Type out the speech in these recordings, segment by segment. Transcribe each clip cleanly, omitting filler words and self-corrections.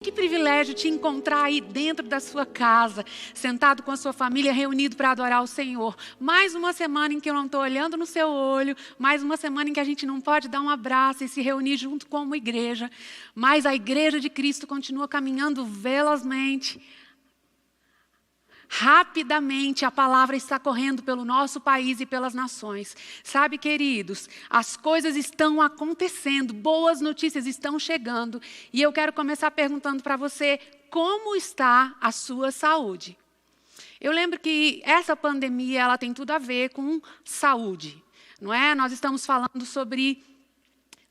Que privilégio te encontrar aí dentro da sua casa, sentado com a sua família, reunido para adorar o Senhor. Mais uma semana em que eu não estou olhando no seu olho, mais uma semana em que a gente não pode dar um abraço e se reunir junto como igreja, mas a igreja de Cristo continua caminhando velozmente. Rapidamente a palavra está correndo pelo nosso país e pelas nações. Sabe, queridos, as coisas estão acontecendo, boas notícias estão chegando. E eu quero começar perguntando para você, como está a sua saúde? Eu lembro que essa pandemia ela tem tudo a ver com saúde, não é? Nós estamos falando sobre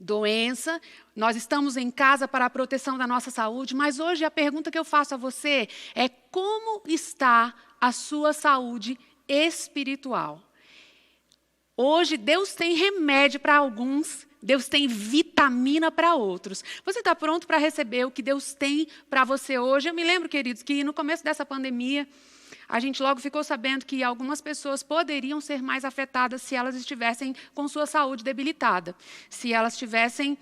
doença, nós estamos em casa para a proteção da nossa saúde, mas hoje a pergunta que eu faço a você é como está a sua saúde espiritual? Hoje Deus tem remédio para alguns, Deus tem vitamina para outros. Você está pronto para receber o que Deus tem para você hoje? Eu me lembro, queridos, que no começo dessa pandemia, a gente logo ficou sabendo que algumas pessoas poderiam ser mais afetadas se elas estivessem com sua saúde debilitada, se elas tivessem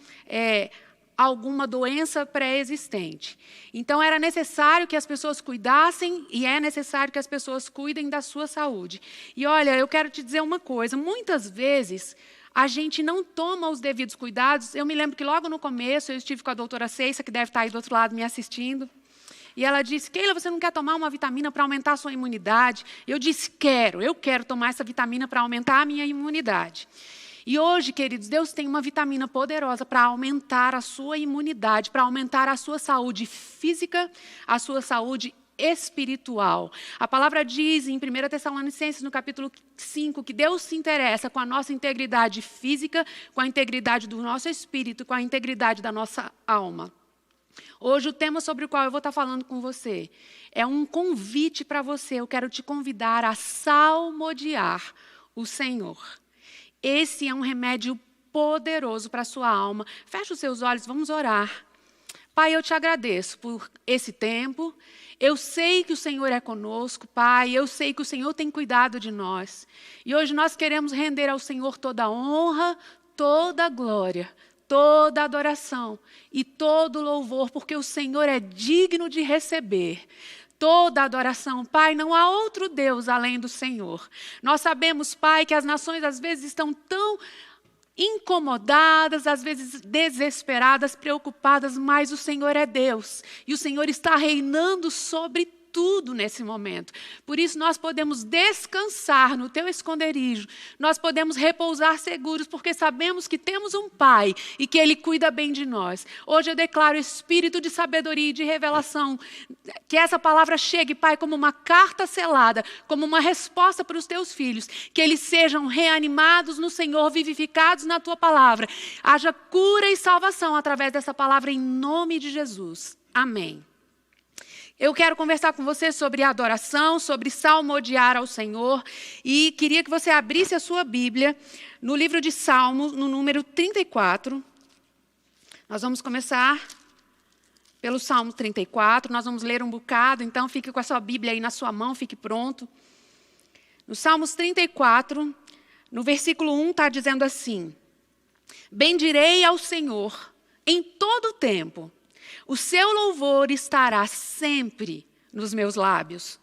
alguma doença pré-existente. Então, era necessário que as pessoas cuidassem e é necessário que as pessoas cuidem da sua saúde. E olha, eu quero te dizer uma coisa, muitas vezes a gente não toma os devidos cuidados. Eu me lembro que logo no começo eu estive com a doutora Ceissa, que deve estar aí do outro lado me assistindo. E ela disse, Keila, você não quer tomar uma vitamina para aumentar a sua imunidade? Eu disse, eu quero tomar essa vitamina para aumentar a minha imunidade. E hoje, queridos, Deus tem uma vitamina poderosa para aumentar a sua imunidade, para aumentar a sua saúde física, a sua saúde espiritual. A palavra diz em 1 Tessalonicenses, no capítulo 5, que Deus se interessa com a nossa integridade física, com a integridade do nosso espírito, com a integridade da nossa alma. Hoje o tema sobre o qual eu vou estar falando com você é um convite para você. Eu quero te convidar a salmodiar o Senhor. Esse é um remédio poderoso para a sua alma. Feche os seus olhos, vamos orar. Pai, eu te agradeço por esse tempo. Eu sei que o Senhor é conosco, Pai. Eu sei que o Senhor tem cuidado de nós. E hoje nós queremos render ao Senhor toda a honra, toda a glória, toda a adoração e todo o louvor, porque o Senhor é digno de receber toda a adoração. Pai, não há outro Deus além do Senhor. Nós sabemos, Pai, que as nações às vezes estão tão incomodadas, às vezes desesperadas, preocupadas, mas o Senhor é Deus. E o Senhor está reinando sobre tudo nesse momento. Por isso nós podemos descansar no teu esconderijo, nós podemos repousar seguros, porque sabemos que temos um Pai e que Ele cuida bem de nós. Hoje eu declaro espírito de sabedoria e de revelação, que essa palavra chegue, Pai, como uma carta selada, como uma resposta para os teus filhos, que eles sejam reanimados no Senhor, vivificados na tua palavra. Haja cura e salvação através dessa palavra em nome de Jesus. Amém. Eu quero conversar com você sobre adoração, sobre salmodiar ao Senhor. E queria que você abrisse a sua Bíblia no livro de Salmos, no número 34. Nós vamos começar pelo Salmo 34. Nós vamos ler um bocado, então fique com a sua Bíblia aí na sua mão, fique pronto. No Salmos 34, no versículo 1, está dizendo assim: bendirei ao Senhor em todo o tempo. O seu louvor estará sempre nos meus lábios.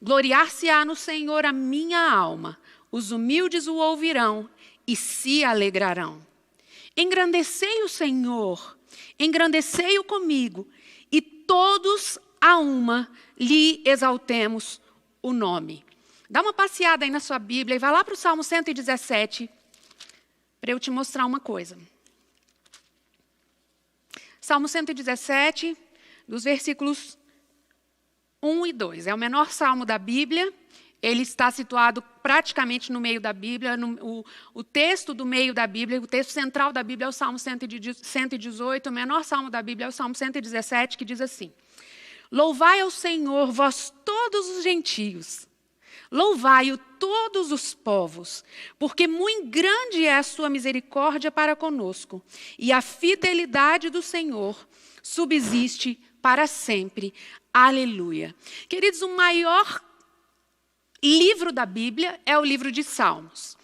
Gloriar-se-á no Senhor a minha alma. Os humildes o ouvirão e se alegrarão. Engrandecei o Senhor, engrandecei-o comigo, e todos a uma lhe exaltemos o nome. Dá uma passeada aí na sua Bíblia e vai lá para o Salmo 117, para eu te mostrar uma coisa. Salmo 117, dos versículos 1 e 2. É o menor salmo da Bíblia. Ele está situado praticamente no meio da Bíblia. O texto do meio da Bíblia, o texto central da Bíblia é o Salmo 118. O menor salmo da Bíblia é o Salmo 117, que diz assim: louvai ao Senhor, vós todos os gentios. Louvai-o todos os povos, porque muito grande é a sua misericórdia para conosco, e a fidelidade do Senhor subsiste para sempre. Aleluia. Queridos, o maior livro da Bíblia é o livro de Salmos.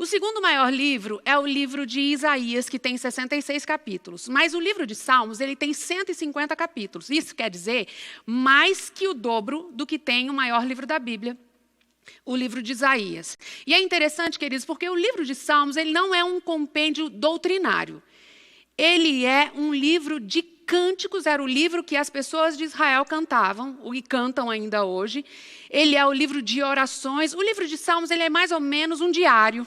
O segundo maior livro é o livro de Isaías, que tem 66 capítulos. Mas o livro de Salmos, ele tem 150 capítulos. Isso quer dizer mais que o dobro do que tem o maior livro da Bíblia, o livro de Isaías. E é interessante, queridos, porque o livro de Salmos, ele não é um compêndio doutrinário. Ele é um livro de cânticos, era o livro que as pessoas de Israel cantavam, e cantam ainda hoje. Ele é o livro de orações. O livro de Salmos, ele é mais ou menos um diário,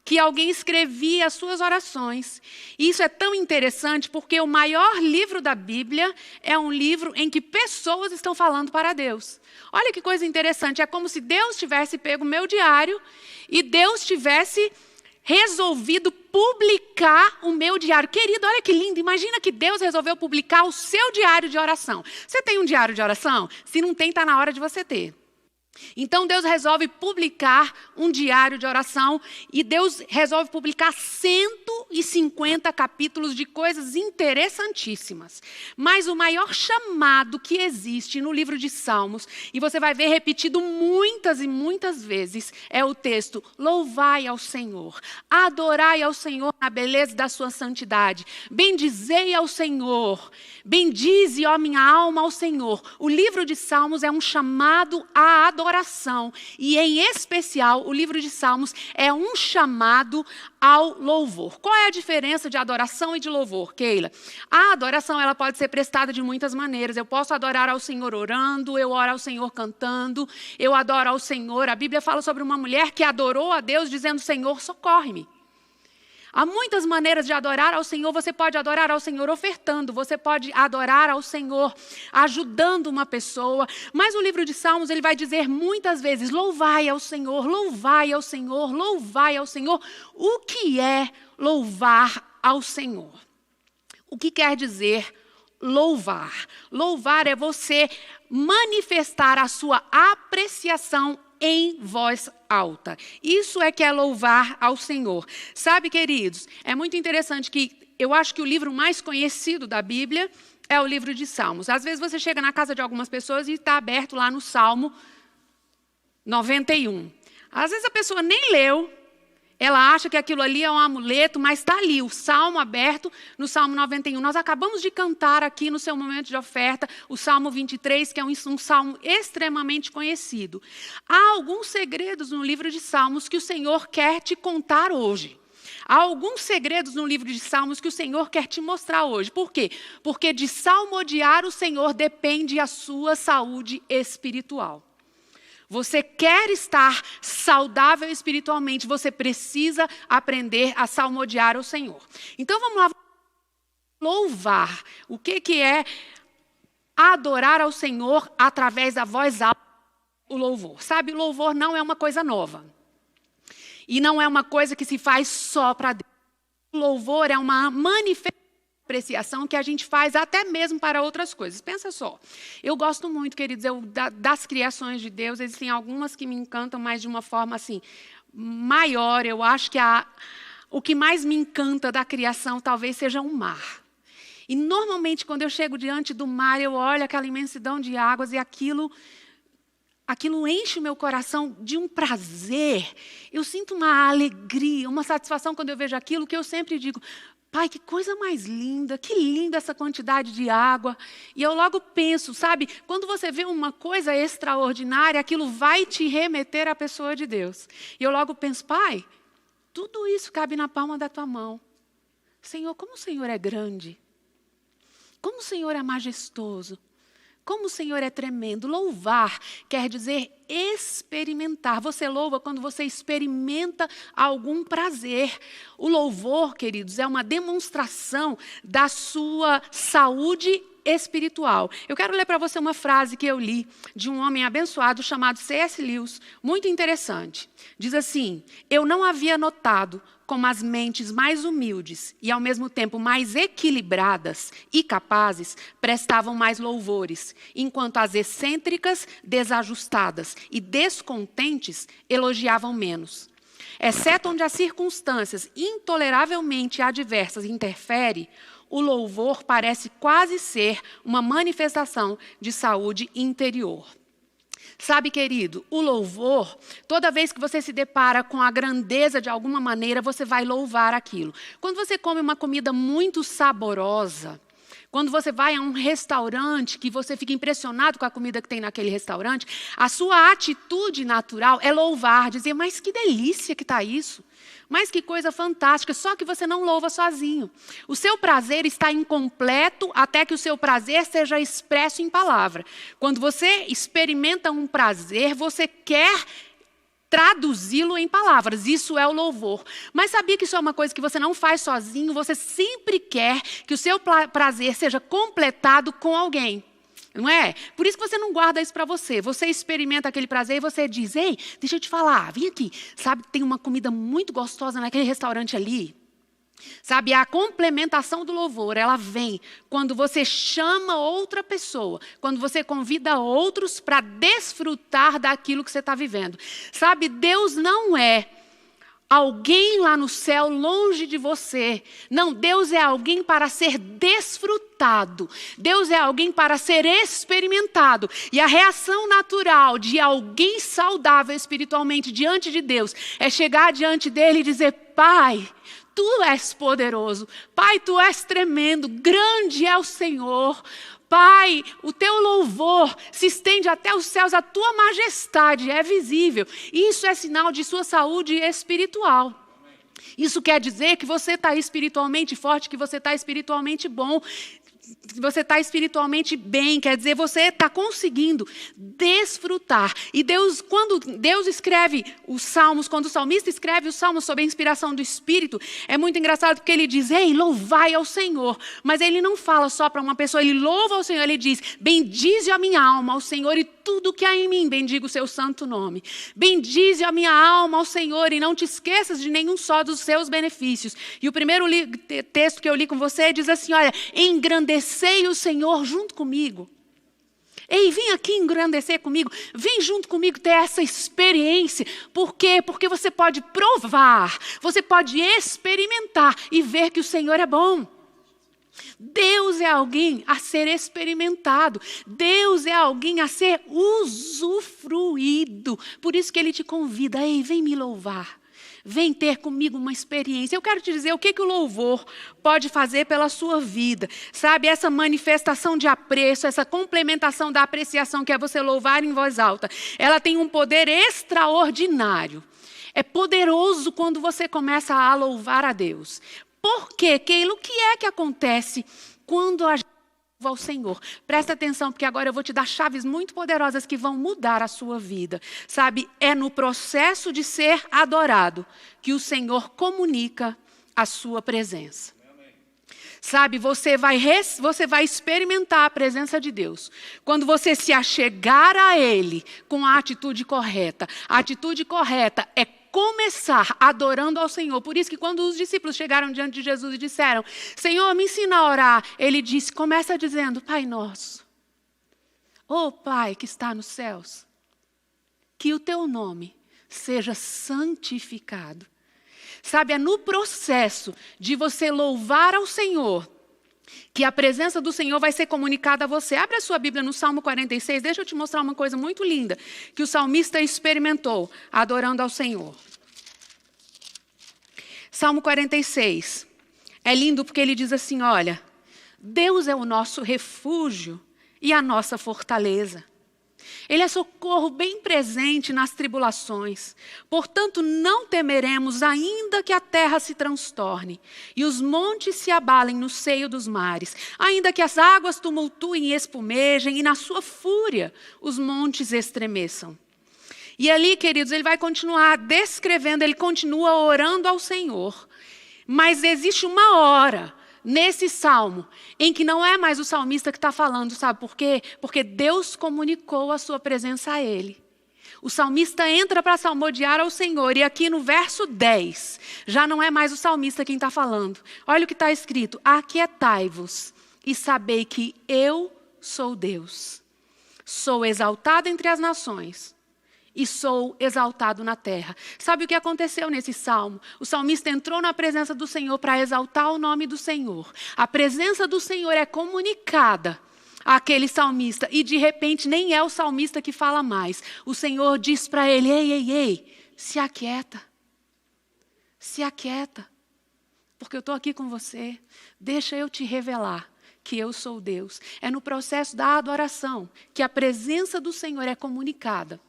que alguém escrevia as suas orações. E isso é tão interessante porque o maior livro da Bíblia é um livro em que pessoas estão falando para Deus. Olha que coisa interessante, é como se Deus tivesse pego o meu diário e Deus tivesse resolvido publicar o meu diário. Querido, olha que lindo, imagina que Deus resolveu publicar o seu diário de oração. Você tem um diário de oração? Se não tem, está na hora de você ter. Então Deus resolve publicar um diário de oração e Deus resolve publicar 150 capítulos de coisas interessantíssimas. Mas o maior chamado que existe no livro de Salmos, e você vai ver repetido muitas e muitas vezes, é o texto: louvai ao Senhor, adorai ao Senhor na beleza da sua santidade, bendizei ao Senhor, bendize, ó minha alma, ao Senhor. O livro de Salmos é um chamado à adoração. E, em especial, o livro de Salmos é um chamado ao louvor. Qual é a diferença de adoração e de louvor, Keila? A adoração, ela pode ser prestada de muitas maneiras. Eu posso adorar ao Senhor orando, eu oro ao Senhor cantando, eu adoro ao Senhor. A Bíblia fala sobre uma mulher que adorou a Deus dizendo: Senhor, socorre-me. Há muitas maneiras de adorar ao Senhor. Você pode adorar ao Senhor ofertando, você pode adorar ao Senhor ajudando uma pessoa. Mas o livro de Salmos, ele vai dizer muitas vezes: louvai ao Senhor, louvai ao Senhor, louvai ao Senhor. O que é louvar ao Senhor? O que quer dizer louvar? Louvar é você manifestar a sua apreciação em voz alta. Isso é que é louvar ao Senhor. Sabe, queridos, é muito interessante que eu acho que o livro mais conhecido da Bíblia é o livro de Salmos. Às vezes você chega na casa de algumas pessoas e está aberto lá no Salmo 91. Às vezes a pessoa nem leu, ela acha que aquilo ali é um amuleto, mas está ali, o Salmo aberto no Salmo 91. Nós acabamos de cantar aqui no seu momento de oferta o Salmo 23, que é um salmo extremamente conhecido. Há alguns segredos no livro de Salmos que o Senhor quer te contar hoje. Há alguns segredos no livro de Salmos que o Senhor quer te mostrar hoje. Por quê? Porque de salmodiar o Senhor depende a sua saúde espiritual. Você quer estar saudável espiritualmente, você precisa aprender a salmodiar o Senhor. Então vamos lá, louvar. O que é adorar ao Senhor através da voz alta, o louvor? Sabe, o louvor não é uma coisa nova. E não é uma coisa que se faz só para Deus. O louvor é uma manifestação de apreciação que a gente faz até mesmo para outras coisas. Pensa só, eu gosto muito, queridos, das criações de Deus. Existem algumas que me encantam, mas de uma forma assim, maior. Eu acho que o que mais me encanta da criação talvez seja o mar. E normalmente quando eu chego diante do mar, eu olho aquela imensidão de águas e aquilo enche o meu coração de um prazer. Eu sinto uma alegria, uma satisfação quando eu vejo aquilo, que eu sempre digo: Pai, que coisa mais linda, que linda essa quantidade de água. E eu logo penso, sabe, quando você vê uma coisa extraordinária, aquilo vai te remeter à pessoa de Deus. E eu logo penso: Pai, tudo isso cabe na palma da tua mão. Senhor, como o Senhor é grande. Como o Senhor é majestoso. Como o Senhor é tremendo. Louvar quer dizer experimentar. Você louva quando você experimenta algum prazer. O louvor, queridos, é uma demonstração da sua saúde espiritual. Eu quero ler para você uma frase que eu li de um homem abençoado chamado C.S. Lewis, muito interessante. Diz assim: eu não havia notado como as mentes mais humildes e ao mesmo tempo mais equilibradas e capazes prestavam mais louvores, enquanto as excêntricas, desajustadas e descontentes elogiavam menos. Exceto onde as circunstâncias intoleravelmente adversas interferem, o louvor parece quase ser uma manifestação de saúde interior. Sabe, querido, o louvor, toda vez que você se depara com a grandeza de alguma maneira, você vai louvar aquilo. Quando você come uma comida muito saborosa, quando você vai a um restaurante que você fica impressionado com a comida que tem naquele restaurante, a sua atitude natural é louvar, dizer, mas que delícia que está isso. Mas que coisa fantástica, só que você não louva sozinho. O seu prazer está incompleto até que o seu prazer seja expresso em palavra. Quando você experimenta um prazer, você quer traduzi-lo em palavras. Isso é o louvor. Mas sabia que isso é uma coisa que você não faz sozinho? Você sempre quer que o seu prazer seja completado com alguém. Não é? Por isso que você não guarda isso para você. Você experimenta aquele prazer e você diz, ei, deixa eu te falar, vem aqui. Sabe, tem uma comida muito gostosa naquele restaurante ali. Sabe, a complementação do louvor, ela vem quando você chama outra pessoa, quando você convida outros para desfrutar daquilo que você está vivendo. Sabe, Deus não é alguém lá no céu longe de você. Não, Deus é alguém para ser desfrutado. Deus é alguém para ser experimentado. E a reação natural de alguém saudável espiritualmente diante de Deus é chegar diante dele e dizer, Pai, Tu és poderoso. Pai, Tu és tremendo. Grande é o Senhor. Pai, o Teu louvor se estende até os céus, a Tua majestade é visível. Isso é sinal de sua saúde espiritual. Isso quer dizer que você está espiritualmente forte, que você está espiritualmente bom, que você está espiritualmente bem, quer dizer, você está conseguindo desfrutar. E Deus, quando Deus escreve os salmos, quando o salmista escreve os salmos sob a inspiração do Espírito, é muito engraçado porque ele diz, ei, louvai ao Senhor. Mas ele não fala só para uma pessoa, ele louva ao Senhor, ele diz, bendize a minha alma ao Senhor e tudo que há em mim, bendiga o seu santo nome. Bendize a minha alma ao Senhor e não te esqueças de nenhum só dos seus benefícios. E o primeiro texto que eu li com você diz assim, olha, engrandecei o Senhor junto comigo. Ei, vem aqui engrandecer comigo. Vem junto comigo ter essa experiência. Por quê? Porque você pode provar, você pode experimentar e ver que o Senhor é bom. Deus é alguém a ser experimentado. Deus é alguém a ser usufruído. Por isso que Ele te convida, ei, vem me louvar. Vem ter comigo uma experiência. Eu quero te dizer o que o louvor pode fazer pela sua vida. Sabe, essa manifestação de apreço, essa complementação da apreciação que é você louvar em voz alta, ela tem um poder extraordinário. É poderoso quando você começa a louvar a Deus. Por quê, Keila? O que é que acontece quando a gente louva ao Senhor? Presta atenção, porque agora eu vou te dar chaves muito poderosas que vão mudar a sua vida. Sabe, é no processo de ser adorado que o Senhor comunica a sua presença. Sabe, você vai experimentar a presença de Deus quando você se achegar a Ele com a atitude correta. A atitude correta é começar adorando ao Senhor. Por isso que quando os discípulos chegaram diante de Jesus e disseram, Senhor, me ensina a orar. Ele disse, começa dizendo, Pai nosso, ó Pai que está nos céus, que o teu nome seja santificado. Sabe, é no processo de você louvar ao Senhor que a presença do Senhor vai ser comunicada a você. Abre a sua Bíblia no Salmo 46, deixa eu te mostrar uma coisa muito linda que o salmista experimentou adorando ao Senhor. Salmo 46, é lindo porque ele diz assim, olha, Deus é o nosso refúgio e a nossa fortaleza. Ele é socorro bem presente nas tribulações. Portanto, não temeremos, ainda que a terra se transtorne e os montes se abalem no seio dos mares, ainda que as águas tumultuem e espumejem e na sua fúria os montes estremeçam. E ali, queridos, ele vai continuar descrevendo, ele continua orando ao Senhor. Mas existe uma hora nesse salmo, em que não é mais o salmista que está falando, sabe por quê? Porque Deus comunicou a sua presença a ele. O salmista entra para salmodiar ao Senhor, e aqui no verso 10, já não é mais o salmista quem está falando. Olha o que está escrito, aquietai-vos e sabei que eu sou Deus. Sou exaltado entre as nações e sou exaltado na terra. Sabe o que aconteceu nesse salmo? O salmista entrou na presença do Senhor para exaltar o nome do Senhor. A presença do Senhor é comunicada àquele salmista. E de repente nem é o salmista que fala mais. O Senhor diz para ele: ei, ei, ei, se aquieta. Se aquieta. Porque eu estou aqui com você. Deixa eu te revelar que eu sou Deus. É no processo da adoração que a presença do Senhor é comunicada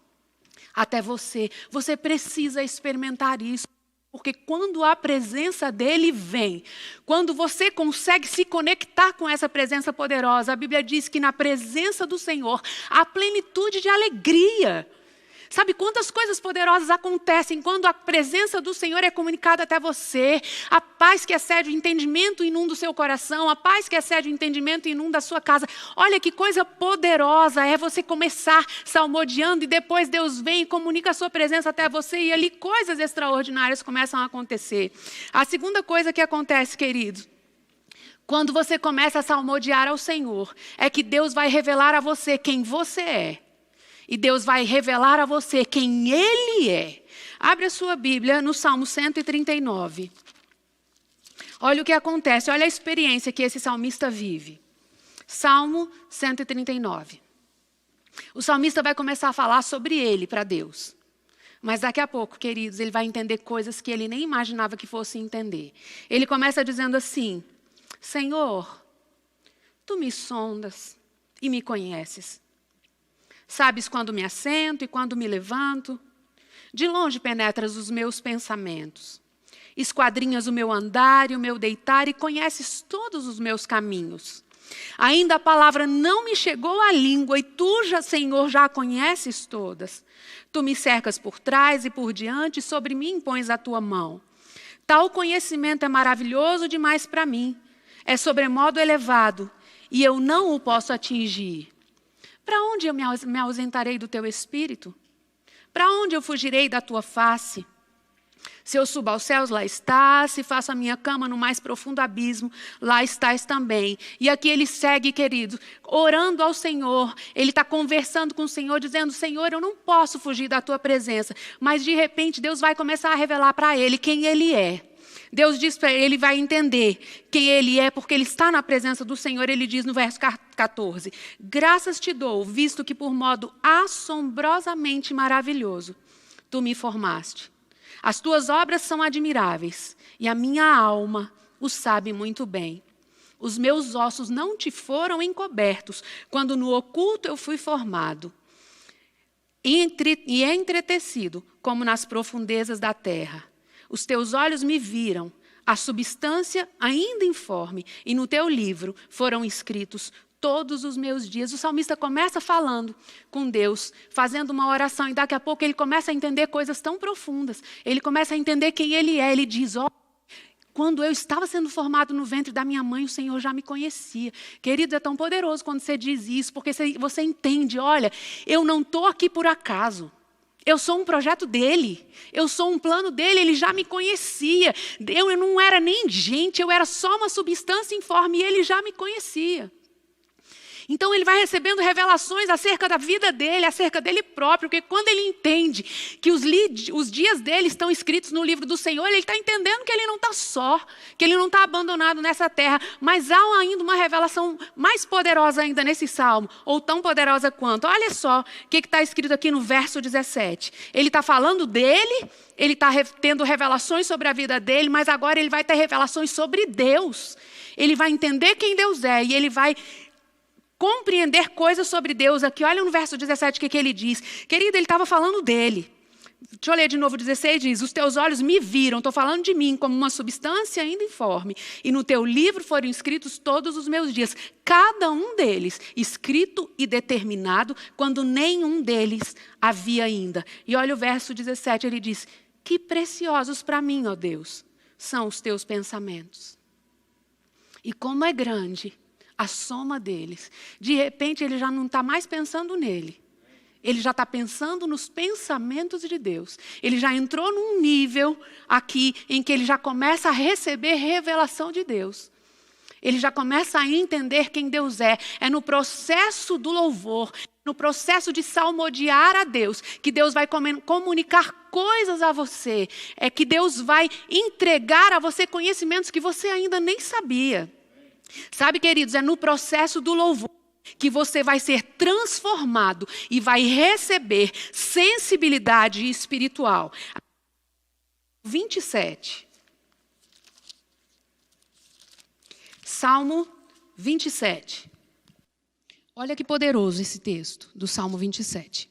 até você. Você precisa experimentar isso. Porque quando a presença dele vem, quando você consegue se conectar com essa presença poderosa, a Bíblia diz que na presença do Senhor há plenitude de alegria. Sabe quantas coisas poderosas acontecem quando a presença do Senhor é comunicada até você? A paz que excede o entendimento inunda o seu coração, a paz que excede o entendimento inunda a sua casa. Olha que coisa poderosa é você começar salmodiando e depois Deus vem e comunica a sua presença até você e ali coisas extraordinárias começam a acontecer. A segunda coisa que acontece, queridos, quando você começa a salmodiar ao Senhor, é que Deus vai revelar a você quem você é. E Deus vai revelar a você quem Ele é. Abre a sua Bíblia no Salmo 139. Olha o que acontece, olha a experiência que esse salmista vive. Salmo 139. O salmista vai começar a falar sobre ele para Deus. Mas daqui a pouco, queridos, ele vai entender coisas que ele nem imaginava que fosse entender. Ele começa dizendo assim: Senhor, Tu me sondas e me conheces. Sabes quando me assento e quando me levanto. De longe penetras os meus pensamentos. Esquadrinhas o meu andar e o meu deitar e conheces todos os meus caminhos. Ainda a palavra não me chegou à língua e tu, Senhor, já a conheces todas. Tu me cercas por trás e por diante e sobre mim pões a tua mão. Tal conhecimento é maravilhoso demais para mim. É sobremodo elevado e eu não o posso atingir. Para onde eu me ausentarei do teu espírito? Para onde eu fugirei da tua face? Se eu subo aos céus, lá estás. Se faço a minha cama no mais profundo abismo, lá estás também. E aqui ele segue, querido, orando ao Senhor. Ele está conversando com o Senhor, dizendo: Senhor, eu não posso fugir da tua presença. Mas de repente Deus vai começar a revelar para ele quem ele é. Deus diz para ele, ele vai entender quem ele é, porque ele está na presença do Senhor. Ele diz no verso 14: graças te dou, visto que por modo assombrosamente maravilhoso tu me formaste. As tuas obras são admiráveis e a minha alma o sabe muito bem. Os meus ossos não te foram encobertos, quando no oculto eu fui formado e entretecido, como nas profundezas da terra. Os teus olhos me viram, a substância ainda informe, e no teu livro foram escritos todos os meus dias. O salmista começa falando com Deus, fazendo uma oração, e daqui a pouco ele começa a entender coisas tão profundas. Ele começa a entender quem ele é. Ele diz: ó, quando eu estava sendo formado no ventre da minha mãe, o Senhor já me conhecia. Querido, é tão poderoso quando você diz isso, porque você entende: olha, eu não estou aqui por acaso. Eu sou um projeto dele, eu sou um plano dele, ele já me conhecia. Eu não era nem gente, eu era só uma substância informe e ele já me conhecia. Então ele vai recebendo revelações acerca da vida dele, acerca dele próprio, porque quando ele entende que os dias dele estão escritos no livro do Senhor, ele está entendendo que ele não está só, que ele não está abandonado nessa terra. Mas há ainda uma revelação mais poderosa ainda nesse salmo, ou tão poderosa quanto. Olha só o que está escrito aqui no verso 17. Ele está falando dele, ele está tendo revelações sobre a vida dele, mas agora ele vai ter revelações sobre Deus. Ele vai entender quem Deus é e ele vai compreender coisas sobre Deus. Aqui, olha no verso 17 o que ele diz. Querido, ele estava falando dele. Deixa eu ler de novo, 16 diz: os teus olhos me viram, estou falando de mim, como uma substância ainda informe. E no teu livro foram escritos todos os meus dias, cada um deles escrito e determinado, quando nenhum deles havia ainda. E olha o verso 17, ele diz: que preciosos para mim, ó Deus, são os teus pensamentos. E como é grande a soma deles. De repente, ele já não está mais pensando nele. Ele já está pensando nos pensamentos de Deus. Ele já entrou num nível aqui em que ele já começa a receber revelação de Deus. Ele já começa a entender quem Deus é. É no processo do louvor, no processo de salmodiar a Deus, que Deus vai comunicar coisas a você. É que Deus vai entregar a você conhecimentos que você ainda nem sabia. Sabe, queridos, é no processo do louvor que você vai ser transformado e vai receber sensibilidade espiritual. 27. Salmo 27. Olha que poderoso esse texto do Salmo 27.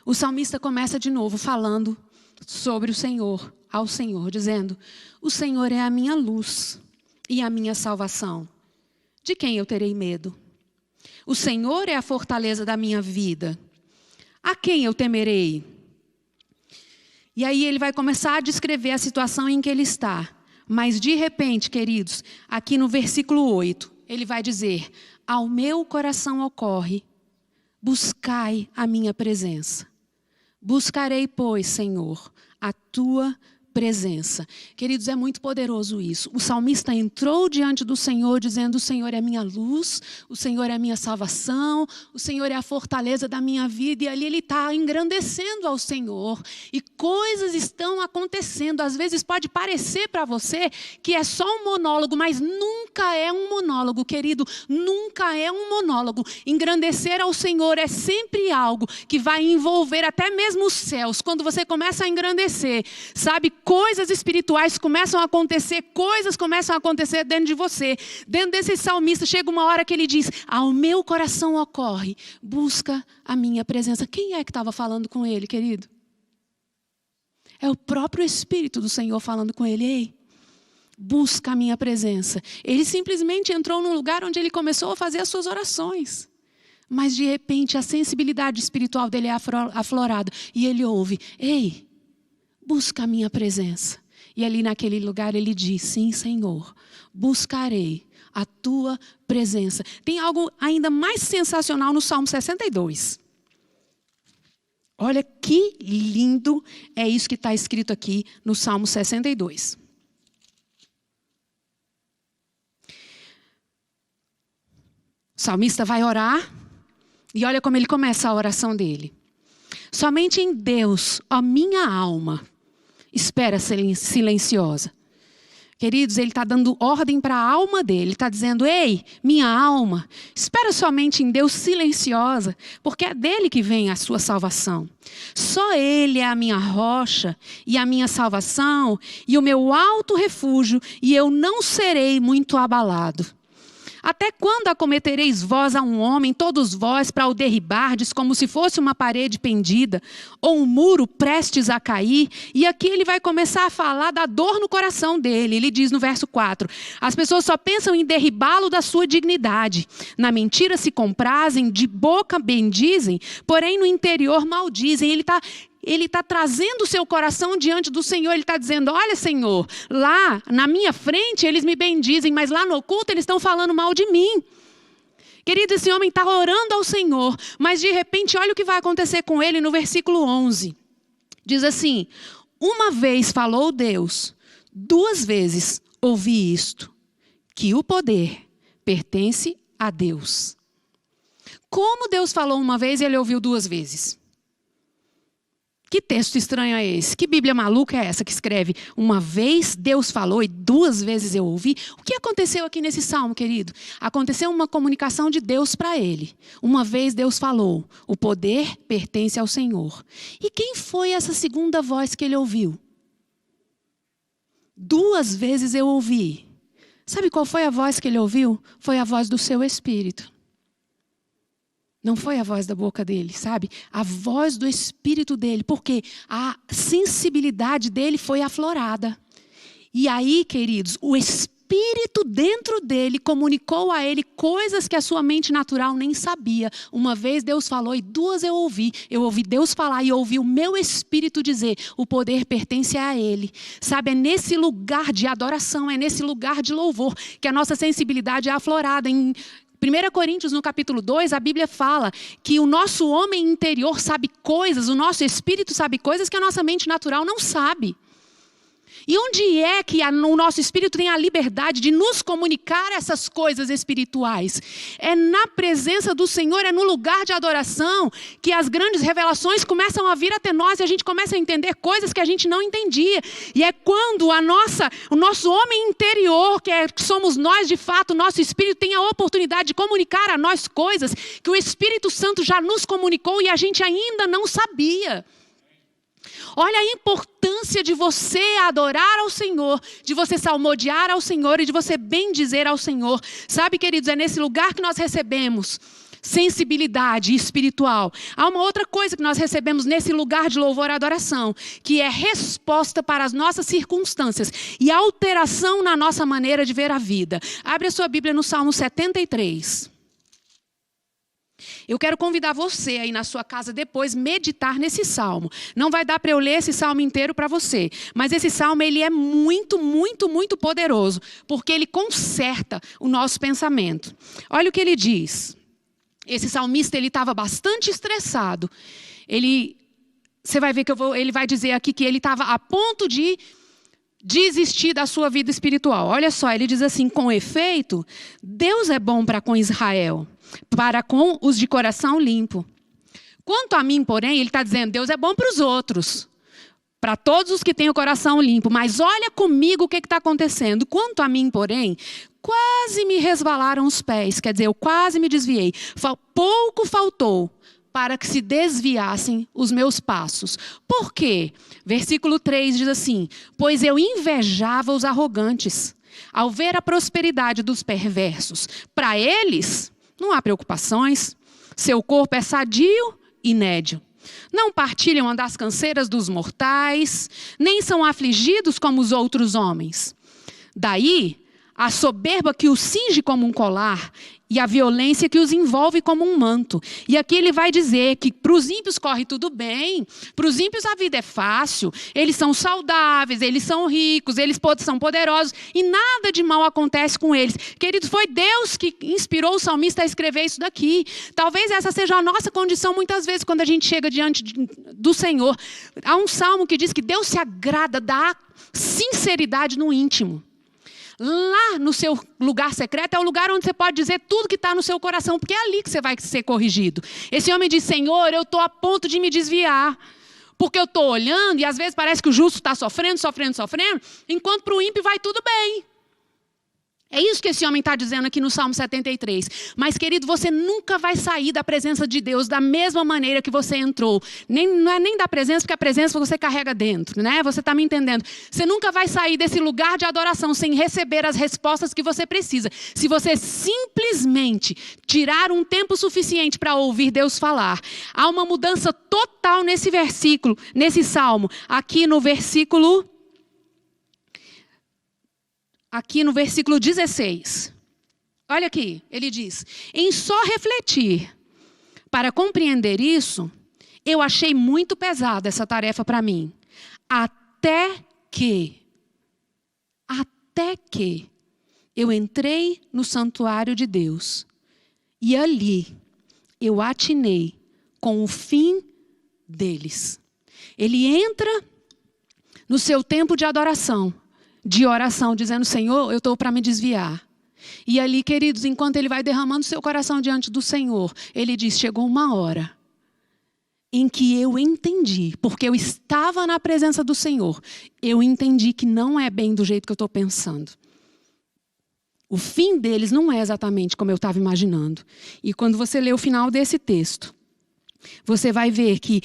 O salmista começa de novo falando sobre o Senhor, ao Senhor, dizendo: o Senhor é a minha luz e a minha salvação. De quem eu terei medo? O Senhor é a fortaleza da minha vida. A quem eu temerei? E aí ele vai começar a descrever a situação em que ele está. Mas de repente, queridos, aqui no versículo 8, ele vai dizer: ao meu coração ocorre, buscai a minha presença. Buscarei, pois, Senhor, a tua presença. Queridos, é muito poderoso isso. O salmista entrou diante do Senhor dizendo: o Senhor é a minha luz, o Senhor é a minha salvação, o Senhor é a fortaleza da minha vida. E ali ele está engrandecendo ao Senhor. E coisas estão acontecendo. Às vezes pode parecer para você que é só um monólogo, mas nunca é um monólogo, querido. Nunca é um monólogo. Engrandecer ao Senhor é sempre algo que vai envolver até mesmo os céus. Quando você começa a engrandecer, sabe, coisas espirituais começam a acontecer, coisas começam a acontecer dentro de você. Dentro desse salmista, chega uma hora que ele diz: ao meu coração ocorre, busca a minha presença. Quem é que estava falando com ele, querido? É o próprio Espírito do Senhor falando com ele: ei, busca a minha presença. Ele simplesmente entrou num lugar onde ele começou a fazer as suas orações. Mas de repente a sensibilidade espiritual dele é aflorada. E ele ouve: ei, busca a minha presença. E ali naquele lugar ele diz: sim, Senhor, buscarei a tua presença. Tem algo ainda mais sensacional no Salmo 62. Olha que lindo é isso que está escrito aqui no Salmo 62. O salmista vai orar e olha como ele começa a oração dele. Somente em Deus, ó minha alma, espera silenciosa. Queridos, ele está dando ordem para a alma dele. Ele está dizendo: ei, minha alma, espera somente em Deus silenciosa, porque é dele que vem a sua salvação. Só ele é a minha rocha e a minha salvação e o meu alto refúgio, e eu não serei muito abalado. Até quando acometereis vós a um homem, todos vós, para o derribardes, como se fosse uma parede pendida, ou um muro prestes a cair? E aqui ele vai começar a falar da dor no coração dele. Ele diz no verso 4, as pessoas só pensam em derribá-lo da sua dignidade. Na mentira se comprazem, de boca bendizem, porém no interior maldizem. Ele está trazendo o seu coração diante do Senhor. Ele está dizendo: olha, Senhor, lá na minha frente eles me bendizem, mas lá no oculto eles estão falando mal de mim. Querido, esse homem está orando ao Senhor, mas de repente olha o que vai acontecer com ele no versículo 11. Diz assim: uma vez falou Deus, 2 vezes ouvi isto, que o poder pertence a Deus. Como Deus falou uma vez e ele ouviu 2 vezes? Que texto estranho é esse? Que Bíblia maluca é essa que escreve: uma vez Deus falou e 2 vezes eu ouvi? O que aconteceu aqui nesse salmo, querido? Aconteceu uma comunicação de Deus para ele. Uma vez Deus falou: o poder pertence ao Senhor. E quem foi essa segunda voz que ele ouviu? 2 vezes eu ouvi. Sabe qual foi a voz que ele ouviu? Foi a voz do seu espírito. Não foi a voz da boca dele, sabe? A voz do espírito dele, porque a sensibilidade dele foi aflorada. E aí, queridos, o espírito dentro dele comunicou a ele coisas que a sua mente natural nem sabia. Uma vez Deus falou e 2 eu ouvi. Eu ouvi Deus falar e ouvi o meu espírito dizer: o poder pertence a ele. Sabe, é nesse lugar de adoração, é nesse lugar de louvor que a nossa sensibilidade é aflorada. Em 1 Coríntios, no capítulo 2, a Bíblia fala que o nosso homem interior sabe coisas, o nosso espírito sabe coisas que a nossa mente natural não sabe. E onde é que o nosso espírito tem a liberdade de nos comunicar essas coisas espirituais? É na presença do Senhor, é no lugar de adoração que as grandes revelações começam a vir até nós e a gente começa a entender coisas que a gente não entendia. E é quando o nosso homem interior, que somos nós de fato, o nosso espírito tem a oportunidade de comunicar a nós coisas que o Espírito Santo já nos comunicou e a gente ainda não sabia. Olha a importância de você adorar ao Senhor, de você salmodiar ao Senhor e de você bendizer ao Senhor. Sabe, queridos, é nesse lugar que nós recebemos sensibilidade espiritual. Há uma outra coisa que nós recebemos nesse lugar de louvor e adoração, que é resposta para as nossas circunstâncias e alteração na nossa maneira de ver a vida. Abre a sua Bíblia no Salmo 73. Eu quero convidar você aí na sua casa depois meditar nesse salmo. Não vai dar para eu ler esse salmo inteiro para você, mas esse salmo ele é muito, muito, muito poderoso, porque ele conserta o nosso pensamento. Olha o que ele diz. Esse salmista ele estava bastante estressado. Você vai ver que ele vai dizer aqui que ele estava a ponto de desistir da sua vida espiritual. Olha só, ele diz assim: com efeito, Deus é bom para com Israel, para com os de coração limpo. Quanto a mim, porém, ele está dizendo, Deus é bom para os outros, para todos os que têm o coração limpo. Mas olha comigo o que está acontecendo. Quanto a mim, porém, quase me resvalaram os pés. Quer dizer, eu quase me desviei. Pouco faltou para que se desviassem os meus passos. Por quê? Versículo 3 diz assim: pois eu invejava os arrogantes, ao ver a prosperidade dos perversos. Para eles, não há preocupações. Seu corpo é sadio e nédio. Não partilham das canseiras dos mortais, nem são afligidos como os outros homens. Daí, a soberba que os cinge como um colar e a violência que os envolve como um manto. E aqui ele vai dizer que para os ímpios corre tudo bem, para os ímpios a vida é fácil, eles são saudáveis, eles são ricos, eles são poderosos e nada de mal acontece com eles. Queridos, foi Deus que inspirou o salmista a escrever isso daqui. Talvez essa seja a nossa condição muitas vezes quando a gente chega diante do Senhor. Há um salmo que diz que Deus se agrada da sinceridade no íntimo. Lá no seu lugar secreto é o lugar onde você pode dizer tudo que está no seu coração, porque é ali que você vai ser corrigido. Esse homem diz: Senhor, eu estou a ponto de me desviar, porque eu estou olhando e às vezes parece que o justo está sofrendo, enquanto para o ímpio vai tudo bem. É isso que esse homem está dizendo aqui no Salmo 73. Mas, querido, você nunca vai sair da presença de Deus da mesma maneira que você entrou. Não é nem da presença, porque a presença você carrega dentro, né? Você está me entendendo? Você nunca vai sair desse lugar de adoração sem receber as respostas que você precisa. Se você simplesmente tirar um tempo suficiente para ouvir Deus falar. Há uma mudança total nesse versículo, nesse Salmo. Aqui no versículo 16. Olha aqui, ele diz: em só refletir para compreender isso, eu achei muito pesada essa tarefa para mim. Até que eu entrei no santuário de Deus e ali eu atinei com o fim deles. Ele entra no seu tempo de adoração, de oração, dizendo: Senhor, eu estou para me desviar. E ali, queridos, enquanto ele vai derramando seu coração diante do Senhor, ele diz: chegou uma hora em que eu entendi, porque eu estava na presença do Senhor, eu entendi que não é bem do jeito que eu estou pensando. O fim deles não é exatamente como eu estava imaginando. E quando você lê o final desse texto, você vai ver que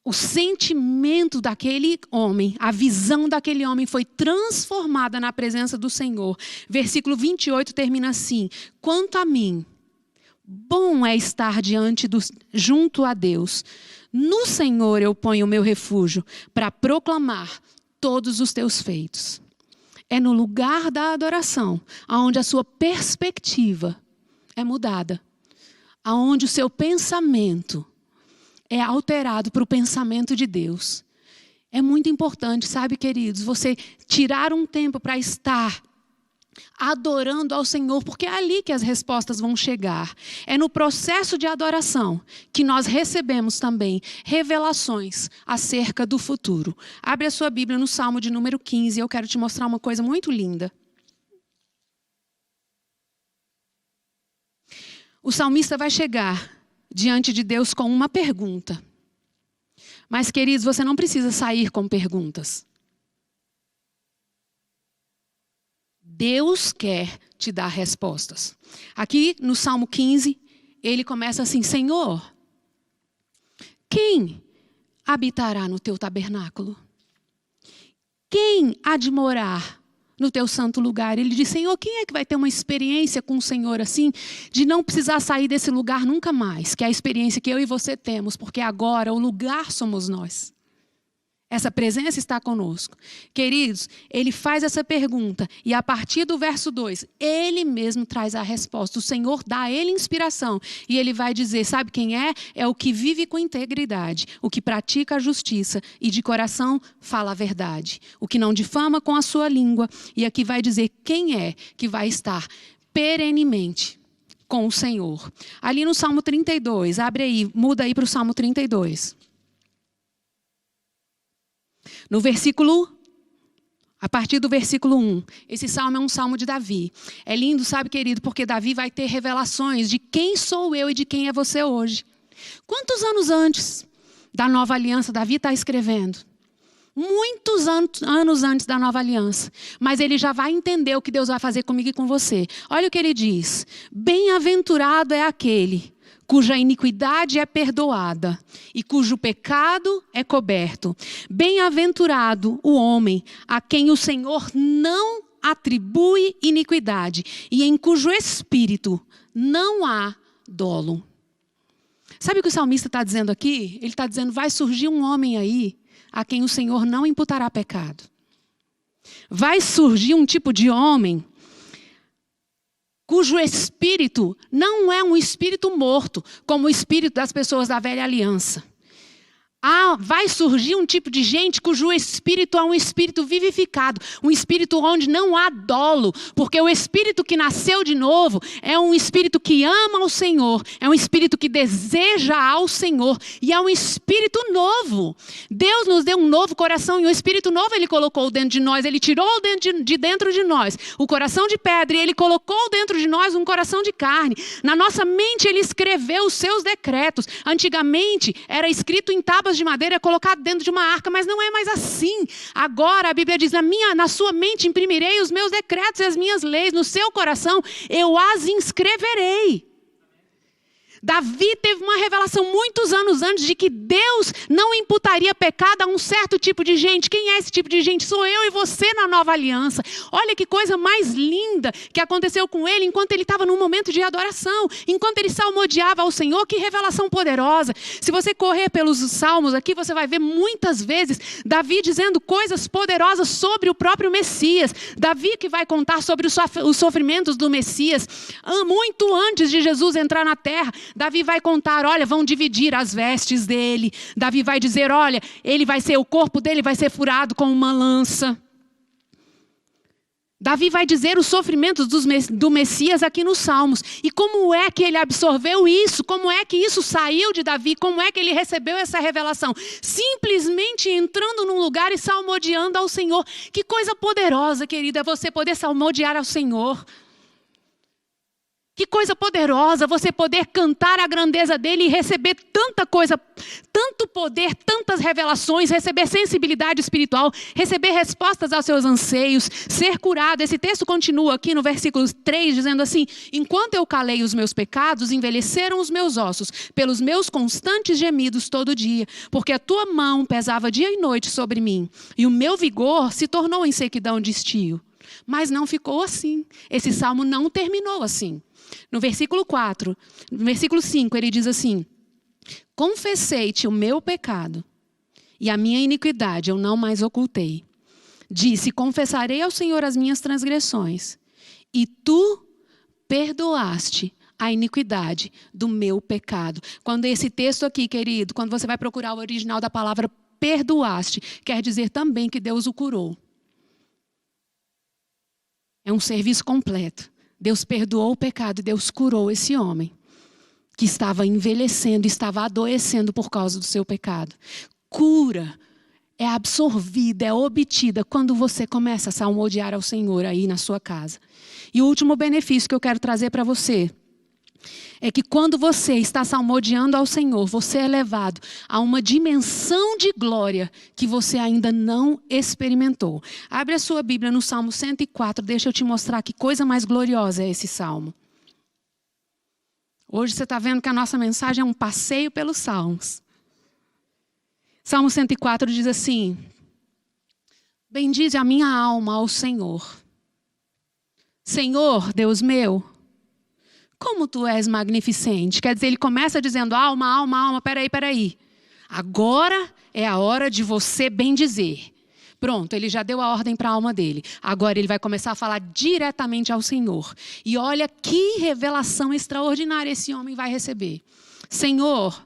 o sentimento daquele homem, a visão daquele homem foi transformada na presença do Senhor. Versículo 28 termina assim: quanto a mim, bom é estar junto a Deus. No Senhor eu ponho o meu refúgio para proclamar todos os teus feitos. É no lugar da adoração, onde a sua perspectiva é mudada, onde o seu pensamento é alterado para o pensamento de Deus. É muito importante, sabe, queridos, você tirar um tempo para estar adorando ao Senhor, porque é ali que as respostas vão chegar. É no processo de adoração que nós recebemos também revelações acerca do futuro. Abre a sua Bíblia no Salmo de número 15, eu quero te mostrar uma coisa muito linda. O salmista vai chegar diante de Deus com uma pergunta. Mas, queridos, você não precisa sair com perguntas. Deus quer te dar respostas. Aqui no Salmo 15, ele começa assim: Senhor, quem habitará no teu tabernáculo? Quem há de morar no teu santo lugar? Ele diz: Senhor, quem é que vai ter uma experiência com o Senhor assim, de não precisar sair desse lugar nunca mais? Que é a experiência que eu e você temos, porque agora o lugar somos nós. Essa presença está conosco. Queridos, ele faz essa pergunta e a partir do verso 2, ele mesmo traz a resposta. O Senhor dá a ele inspiração e ele vai dizer, sabe quem é? É o que vive com integridade, o que pratica a justiça e de coração fala a verdade. O que não difama com a sua língua. E aqui vai dizer quem é que vai estar perenemente com o Senhor. Ali no Salmo 32, abre aí, muda aí para o Salmo 32. No versículo, a partir do versículo 1, esse salmo é um salmo de Davi. É lindo, sabe, querido, porque Davi vai ter revelações de quem sou eu e de quem é você hoje. Quantos anos antes da nova aliança Davi está escrevendo? Muitos anos antes da nova aliança. Mas ele já vai entender o que Deus vai fazer comigo e com você. Olha o que ele diz: bem-aventurado é aquele cuja iniquidade é perdoada e cujo pecado é coberto. Bem-aventurado o homem a quem o Senhor não atribui iniquidade e em cujo espírito não há dolo. Sabe o que o salmista está dizendo aqui? Ele está dizendo, vai surgir um homem aí a quem o Senhor não imputará pecado. Vai surgir um tipo de homem cujo espírito não é um espírito morto, como o espírito das pessoas da velha aliança. Vai surgir um tipo de gente cujo espírito é um espírito vivificado, um espírito onde não há dolo, porque o espírito que nasceu de novo é um espírito que ama ao Senhor, é um espírito que deseja ao Senhor e é um espírito novo. Deus nos deu um novo coração e um espírito novo ele colocou dentro de nós, ele tirou de dentro de nós o coração de pedra e ele colocou dentro de nós um coração de carne. Na nossa mente ele escreveu os seus decretos. Antigamente era escrito em tábuas de madeira colocado dentro de uma arca, mas não é mais assim. Agora a Bíblia diz, na sua mente imprimirei os meus decretos e as minhas leis, no seu coração eu as inscreverei. Davi teve uma revelação muitos anos antes de que Deus não imputaria pecado a um certo tipo de gente. Quem é esse tipo de gente? Sou eu e você na nova aliança. Olha que coisa mais linda que aconteceu com ele enquanto ele estava num momento de adoração. Enquanto ele salmodiava ao Senhor, que revelação poderosa. Se você correr pelos salmos aqui, você vai ver muitas vezes Davi dizendo coisas poderosas sobre o próprio Messias. Davi que vai contar sobre os sofrimentos do Messias. Muito antes de Jesus entrar na terra, Davi vai contar, olha, vão dividir as vestes dele. Davi vai dizer, olha, o corpo dele vai ser furado com uma lança. Davi vai dizer os sofrimentos do Messias aqui nos Salmos. E como é que ele absorveu isso? Como é que isso saiu de Davi? Como é que ele recebeu essa revelação? Simplesmente entrando num lugar e salmodiando ao Senhor. Que coisa poderosa, querida, você poder salmodiar ao Senhor. Que coisa poderosa você poder cantar a grandeza dele e receber tanta coisa, tanto poder, tantas revelações, receber sensibilidade espiritual, receber respostas aos seus anseios, ser curado. Esse texto continua aqui no versículo 3, dizendo assim, enquanto eu calei os meus pecados, envelheceram os meus ossos, pelos meus constantes gemidos todo dia, porque a tua mão pesava dia e noite sobre mim, e o meu vigor se tornou em sequidão de estio. Mas não ficou assim. Esse salmo não terminou assim. No versículo 4, no versículo 5, ele diz assim, confessei-te o meu pecado e a minha iniquidade eu não mais ocultei. Disse, confessarei ao Senhor as minhas transgressões e tu perdoaste a iniquidade do meu pecado. Quando esse texto aqui, querido, quando você vai procurar o original da palavra perdoaste, quer dizer também que Deus o curou. É um serviço completo. Deus perdoou o pecado e Deus curou esse homem que estava envelhecendo, estava adoecendo por causa do seu pecado. Cura é absorvida, é obtida quando você começa a salmodiar ao Senhor aí na sua casa. E o último benefício que eu quero trazer para você é que quando você está salmodiando ao Senhor, você é levado a uma dimensão de glória que você ainda não experimentou. Abre a sua Bíblia no Salmo 104, deixa eu te mostrar que coisa mais gloriosa é esse Salmo. Hoje você está vendo que a nossa mensagem é um passeio pelos Salmos. Salmo 104 diz assim: bendize a minha alma ao Senhor. Senhor, Deus meu, como tu és magnificente. Quer dizer, ele começa dizendo, alma, peraí. Agora é a hora de você bendizer. Pronto, ele já deu a ordem para a alma dele. Agora ele vai começar a falar diretamente ao Senhor. E olha que revelação extraordinária esse homem vai receber. Senhor,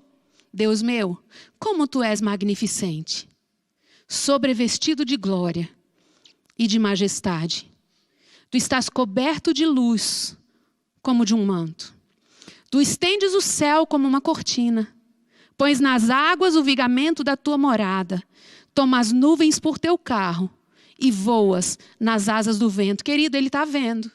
Deus meu, como tu és magnificente, sobrevestido de glória e de majestade. Tu estás coberto de luz, como de um manto. Tu estendes o céu como uma cortina. Pões nas águas o vigamento da tua morada. Toma as nuvens por teu carro e voas nas asas do vento. Querido, ele está vendo.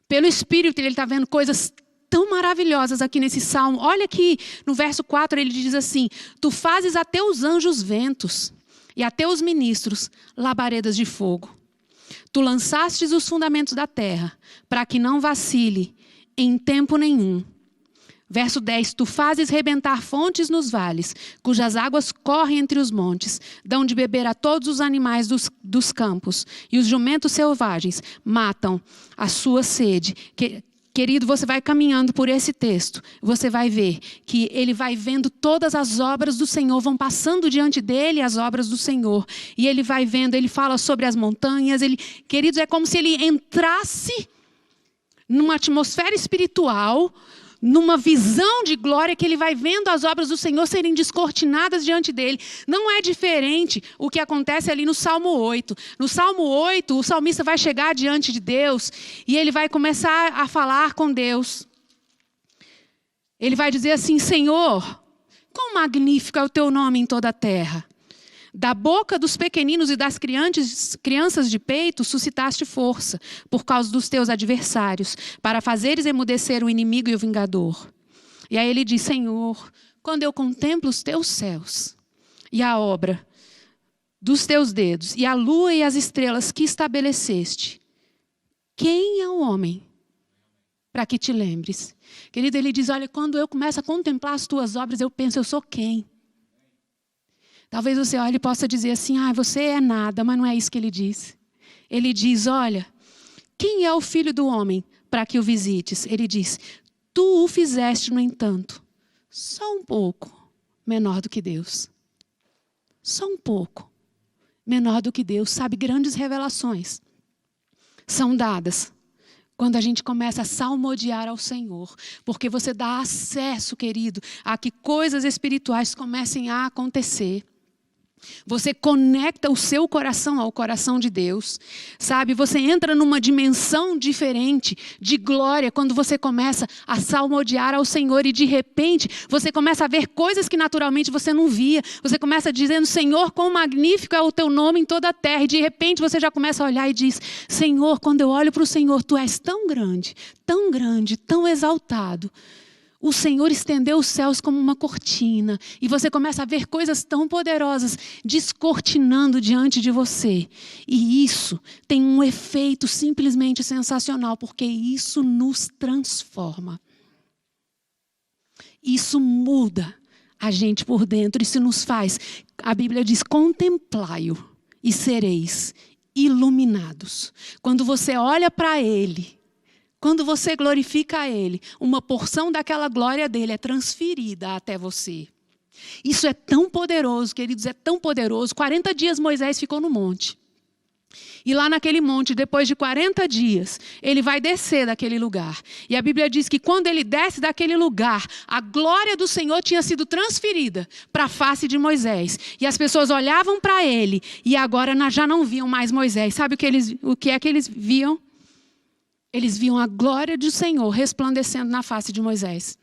Pelo Espírito, ele está vendo coisas tão maravilhosas aqui nesse salmo. Olha aqui, no verso 4, ele diz assim: tu fazes a teus anjos ventos e a teus ministros labaredas de fogo. Tu lançastes os fundamentos da terra, para que não vacile em tempo nenhum. Verso 10, tu fazes rebentar fontes nos vales, cujas águas correm entre os montes, dão de beber a todos os animais dos campos, e os jumentos selvagens matam a sua sede. Querido, você vai caminhando por esse texto, você vai ver que ele vai vendo todas as obras do Senhor, vão passando diante dele as obras do Senhor. E ele vai vendo, ele fala sobre as montanhas. Queridos, é como se ele entrasse numa atmosfera espiritual, numa visão de glória, que ele vai vendo as obras do Senhor serem descortinadas diante dele. Não é diferente o que acontece ali no Salmo 8. No Salmo 8, o salmista vai chegar diante de Deus e ele vai começar a falar com Deus. Ele vai dizer assim: Senhor, quão magnífico é o teu nome em toda a terra. Da boca dos pequeninos e das crianças de peito suscitaste força, por causa dos teus adversários, para fazeres emudecer o inimigo e o vingador. E aí ele diz: Senhor, quando eu contemplo os teus céus e a obra dos teus dedos, e a lua e as estrelas que estabeleceste, quem é o homem para que te lembres? Querido, ele diz: olha, quando eu começo a contemplar as tuas obras, eu penso, eu sou quem? Talvez você olhe e possa dizer assim: você é nada, mas não é isso que ele diz. Ele diz: olha, quem é o filho do homem para que o visites? Ele diz: tu o fizeste, no entanto, só um pouco menor do que Deus. Só um pouco menor do que Deus. Sabe, grandes revelações são dadas quando a gente começa a salmodiar ao Senhor. Porque você dá acesso, querido, a que coisas espirituais comecem a acontecer. Você conecta o seu coração ao coração de Deus, sabe? Você entra numa dimensão diferente de glória quando você começa a salmodiar ao Senhor e de repente você começa a ver coisas que naturalmente você não via. Você começa dizendo: Senhor, quão magnífico é o teu nome em toda a terra. E de repente você já começa a olhar e diz: Senhor, quando eu olho para o Senhor, tu és tão grande, tão exaltado. O Senhor estendeu os céus como uma cortina. E você começa a ver coisas tão poderosas descortinando diante de você. E isso tem um efeito simplesmente sensacional, porque isso nos transforma. Isso muda a gente por dentro. Isso nos faz, a Bíblia diz: contemplai-o e sereis iluminados. Quando você olha para Ele, quando você glorifica a Ele, uma porção daquela glória dele é transferida até você. Isso é tão poderoso, queridos, é tão poderoso. 40 dias Moisés ficou no monte. E lá naquele monte, depois de 40 dias, ele vai descer daquele lugar. E a Bíblia diz que quando ele desce daquele lugar, a glória do Senhor tinha sido transferida para a face de Moisés. E as pessoas olhavam para ele e agora já não viam mais Moisés. Sabe o que é que eles viam? Eles viam a glória do Senhor resplandecendo na face de Moisés.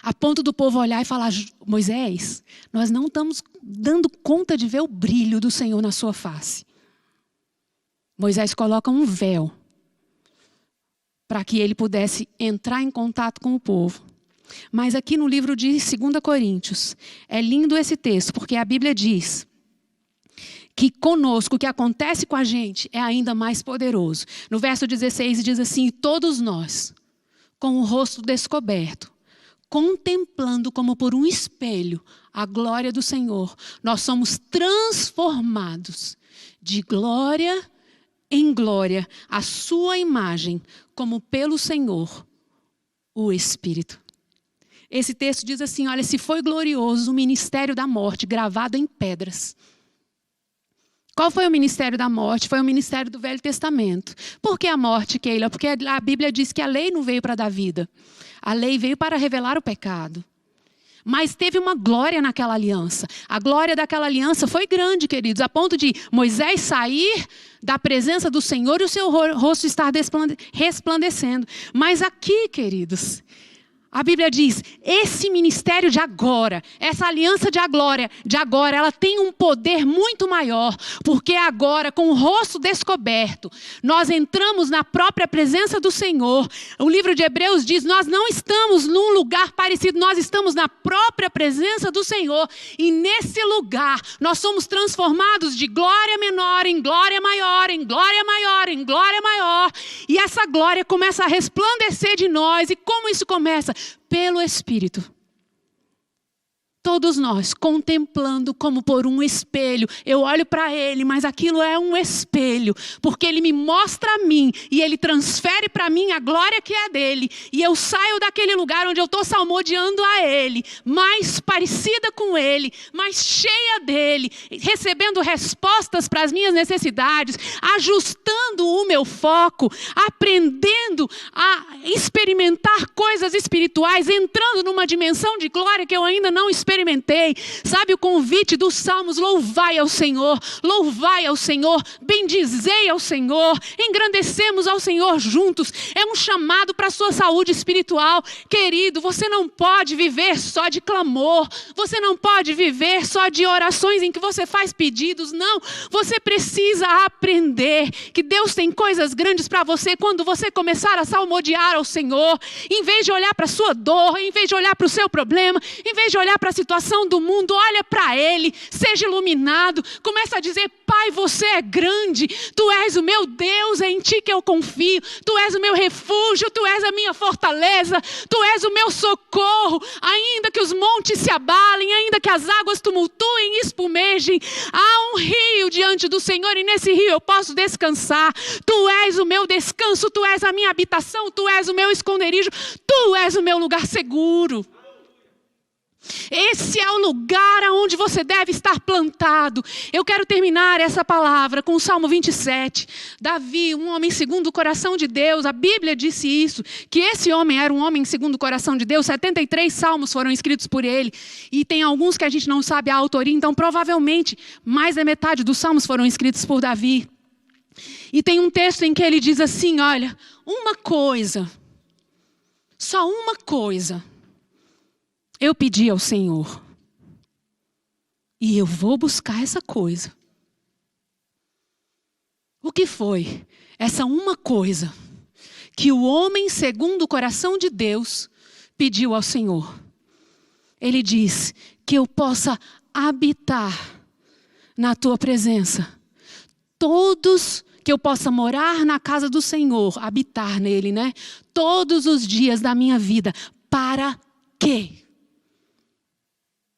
A ponto do povo olhar e falar: Moisés, nós não estamos dando conta de ver o brilho do Senhor na sua face. Moisés coloca um véu para que ele pudesse entrar em contato com o povo. Mas aqui no livro de 2 Coríntios, é lindo esse texto, porque a Bíblia diz que conosco, o que acontece com a gente é ainda mais poderoso. No verso 16 diz assim: e todos nós, com o rosto descoberto, contemplando como por um espelho a glória do Senhor, nós somos transformados de glória em glória, a sua imagem, como pelo Senhor, o Espírito. Esse texto diz assim: olha, se foi glorioso o ministério da morte, gravado em pedras. Qual foi o ministério da morte? Foi o ministério do Velho Testamento. Por que a morte, Keila? Porque a Bíblia diz que a lei não veio para dar vida. A lei veio para revelar o pecado. Mas teve uma glória naquela aliança. A glória daquela aliança foi grande, queridos, a ponto de Moisés sair da presença do Senhor e o seu rosto estar resplandecendo. Mas aqui, queridos, a Bíblia diz: esse ministério de agora, essa aliança de agora, ela tem um poder muito maior, porque agora, com o rosto descoberto, nós entramos na própria presença do Senhor. O livro de Hebreus diz: nós não estamos num lugar parecido, nós estamos na própria presença do Senhor. E nesse lugar, nós somos transformados de glória menor em glória maior, em glória maior, em glória maior. E essa glória começa a resplandecer de nós. E como isso começa? Pelo Espírito. Todos nós contemplando como por um espelho. Eu olho para ele, mas aquilo é um espelho, porque ele me mostra a mim e ele transfere para mim a glória que é dele. E eu saio daquele lugar onde eu estou salmodiando a ele, mais parecida com ele, mais cheia dele, recebendo respostas para as minhas necessidades, ajustando o meu foco, aprendendo a experimentar coisas espirituais, entrando numa dimensão de glória que eu ainda não experimentei. Sabe o convite dos Salmos? Louvai ao Senhor, bendizei ao Senhor, engrandecemos ao Senhor juntos. É um chamado para a sua saúde espiritual. Querido, você não pode viver só de clamor, você não pode viver só de orações em que você faz pedidos, não. Você precisa aprender que Deus tem coisas grandes para você quando você começar a salmodiar ao Senhor. Em vez de olhar para a sua dor, em vez de olhar para o seu problema, em vez de olhar para a situação do mundo, olha para ele, seja iluminado, começa a dizer: Pai, você é grande, tu és o meu Deus, é em ti que eu confio, tu és o meu refúgio, tu és a minha fortaleza, tu és o meu socorro. Ainda que os montes se abalem, ainda que as águas tumultuem e espumejem, há um rio diante do Senhor e nesse rio eu posso descansar. Tu és o meu descanso, tu és a minha habitação, tu és o meu esconderijo, tu és o meu lugar seguro. Esse é o lugar onde você deve estar plantado. Eu quero terminar essa palavra com o Salmo 27. Davi, um homem segundo o coração de Deus, a Bíblia disse isso, que esse homem era um homem segundo o coração de Deus. 73 salmos foram escritos por ele, e tem alguns que a gente não sabe a autoria, então provavelmente mais da metade dos salmos foram escritos por Davi. E tem um texto em que ele diz assim: olha, uma coisa, só uma coisa eu pedi ao Senhor, e eu vou buscar essa coisa. O que foi essa uma coisa que o homem segundo o coração de Deus pediu ao Senhor? Ele diz: que eu possa habitar na tua presença. Que eu possa morar na casa do Senhor, habitar nele, né? Todos os dias da minha vida. Para quê?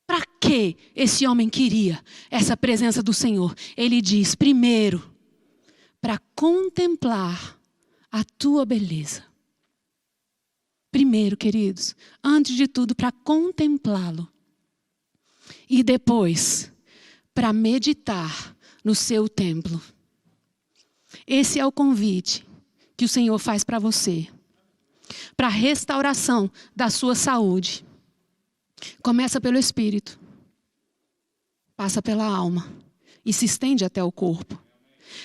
Para que esse homem queria essa presença do Senhor? Ele diz: primeiro, para contemplar a tua beleza. Primeiro, queridos, antes de tudo, para contemplá-lo. E depois, para meditar no seu templo. Esse é o convite que o Senhor faz para você, para a restauração da sua saúde. Começa pelo espírito, passa pela alma e se estende até o corpo.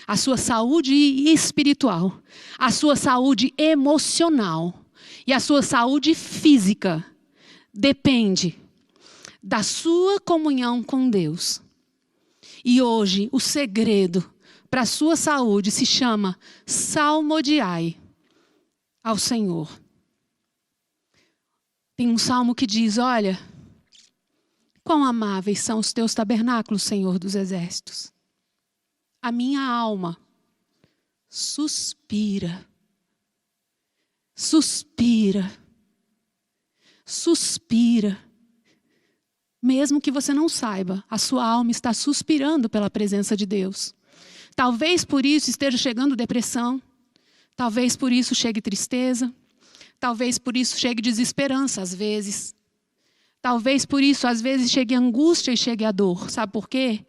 A sua saúde espiritual, a sua saúde emocional e a sua saúde física depende da sua comunhão com Deus. E hoje o segredo para a sua saúde se chama salmodiai ao Senhor. Tem um salmo que diz, olha, quão amáveis são os teus tabernáculos, Senhor dos exércitos. A minha alma suspira, suspira, suspira. Mesmo que você não saiba, a sua alma está suspirando pela presença de Deus. Talvez por isso esteja chegando depressão, talvez por isso chegue tristeza, talvez por isso chegue desesperança às vezes. Talvez por isso às vezes chegue angústia e chegue a dor. Sabe por quê?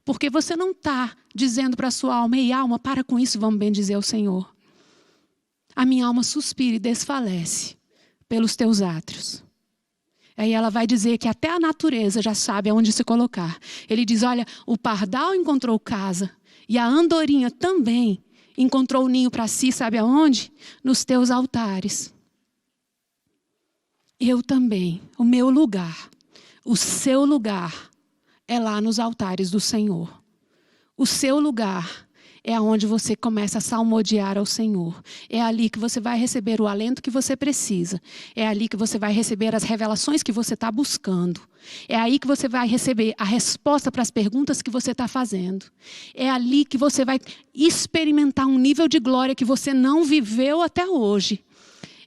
Porque você não está dizendo para a sua alma, ei alma, para com isso, vamos bendizer o Senhor. A minha alma suspira e desfalece pelos teus átrios. Aí ela vai dizer que até a natureza já sabe aonde se colocar. Ele diz, olha, o pardal encontrou casa e a andorinha também encontrou o ninho para si, sabe aonde? Nos teus altares. Eu também, o meu lugar, o seu lugar é lá nos altares do Senhor. O seu lugar é aonde você começa a salmodiar ao Senhor. É ali que você vai receber o alento que você precisa. É ali que você vai receber as revelações que você está buscando. É aí que você vai receber a resposta para as perguntas que você está fazendo. É ali que você vai experimentar um nível de glória que você não viveu até hoje.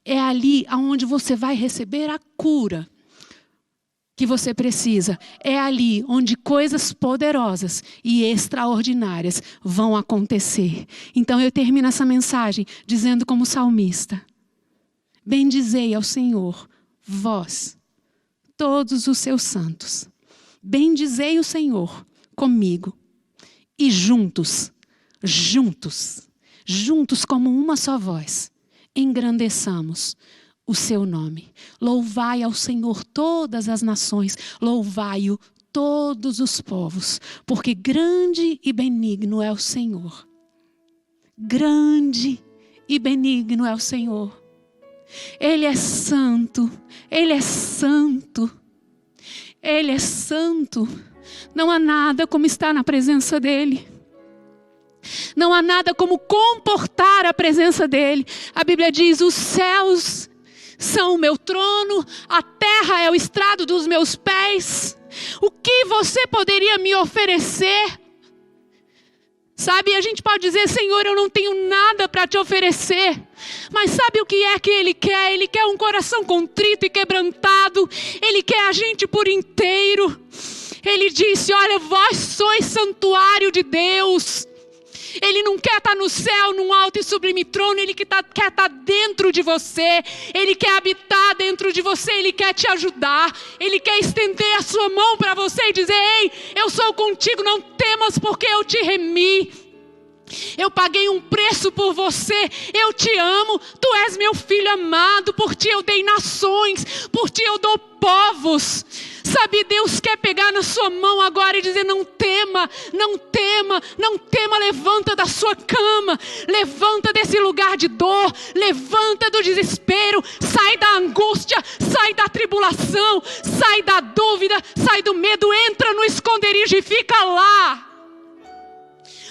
É ali aonde você vai receber a cura que você precisa. É ali onde coisas poderosas e extraordinárias vão acontecer. Então eu termino essa mensagem dizendo como salmista: bendizei ao Senhor, vós, todos os seus santos. Bendizei o Senhor comigo. E juntos como uma só voz, engrandeçamos o seu nome. Louvai ao Senhor todas as nações, louvai-o todos os povos, porque grande e benigno é o Senhor. Grande e benigno é o Senhor. Ele é santo, Ele é santo, Ele é santo. Não há nada como estar na presença dEle. Não há nada como comportar a presença dEle. A Bíblia diz, os céus são o meu trono, a terra é o estrado dos meus pés. O que você poderia me oferecer? Sabe, a gente pode dizer, Senhor, eu não tenho nada para te oferecer. Mas sabe o que é que Ele quer? Ele quer um coração contrito e quebrantado. Ele quer a gente por inteiro. Ele disse, olha, vós sois santuário de Deus. Ele não quer estar no céu, num alto e sublime trono. Ele quer estar dentro de você. Ele quer habitar dentro de você. Ele quer te ajudar. Ele quer estender a sua mão para você e dizer, ei, eu sou contigo, não temas porque eu te remi. Eu paguei um preço por você, eu te amo, tu és meu filho amado, por ti eu dei nações, por ti eu dou povos. Sabe, Deus quer pegar na sua mão agora e dizer, não tema, não tema, não tema, levanta da sua cama, levanta desse lugar de dor, levanta do desespero, sai da angústia, sai da tribulação, sai da dúvida, sai do medo, entra no esconderijo e fica lá.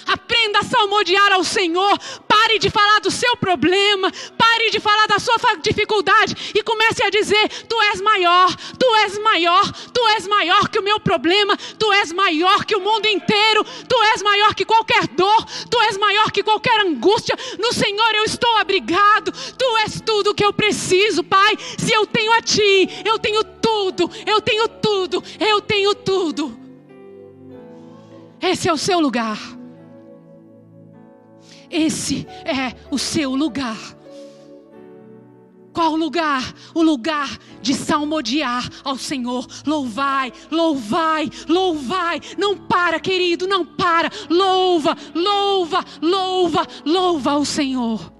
Aprenda a salmodiar ao Senhor. Pare de falar do seu problema. Pare de falar da sua dificuldade. E comece a dizer, tu és maior. Tu és maior. Tu és maior que o meu problema. Tu és maior que o mundo inteiro. Tu és maior que qualquer dor. Tu és maior que qualquer angústia. No Senhor eu estou abrigado. Tu és tudo que eu preciso, Pai. Se eu tenho a Ti, eu tenho tudo. Eu tenho tudo. Eu tenho tudo. Esse é o seu lugar. Esse é o seu lugar. Qual o lugar? O lugar de salmodiar ao Senhor. Louvai, louvai, louvai. Não para, querido, não para. Louva, louva, louva, louva ao Senhor.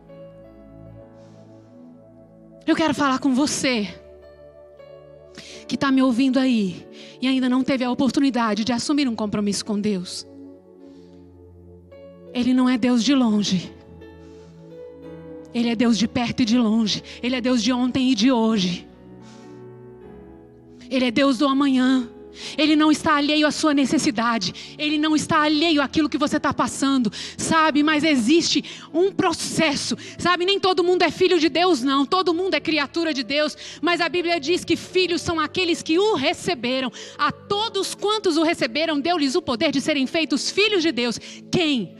Eu quero falar com você que está me ouvindo aí e ainda não teve a oportunidade de assumir um compromisso com Deus. Ele não é Deus de longe. Ele é Deus de perto e de longe. Ele é Deus de ontem e de hoje. Ele é Deus do amanhã. Ele não está alheio à sua necessidade. Ele não está alheio àquilo que você está passando, sabe? Mas existe um processo, sabe? Nem todo mundo é filho de Deus, não. Todo mundo é criatura de Deus. Mas a Bíblia diz que filhos são aqueles que o receberam. A todos quantos o receberam, deu-lhes o poder de serem feitos filhos de Deus. Quem?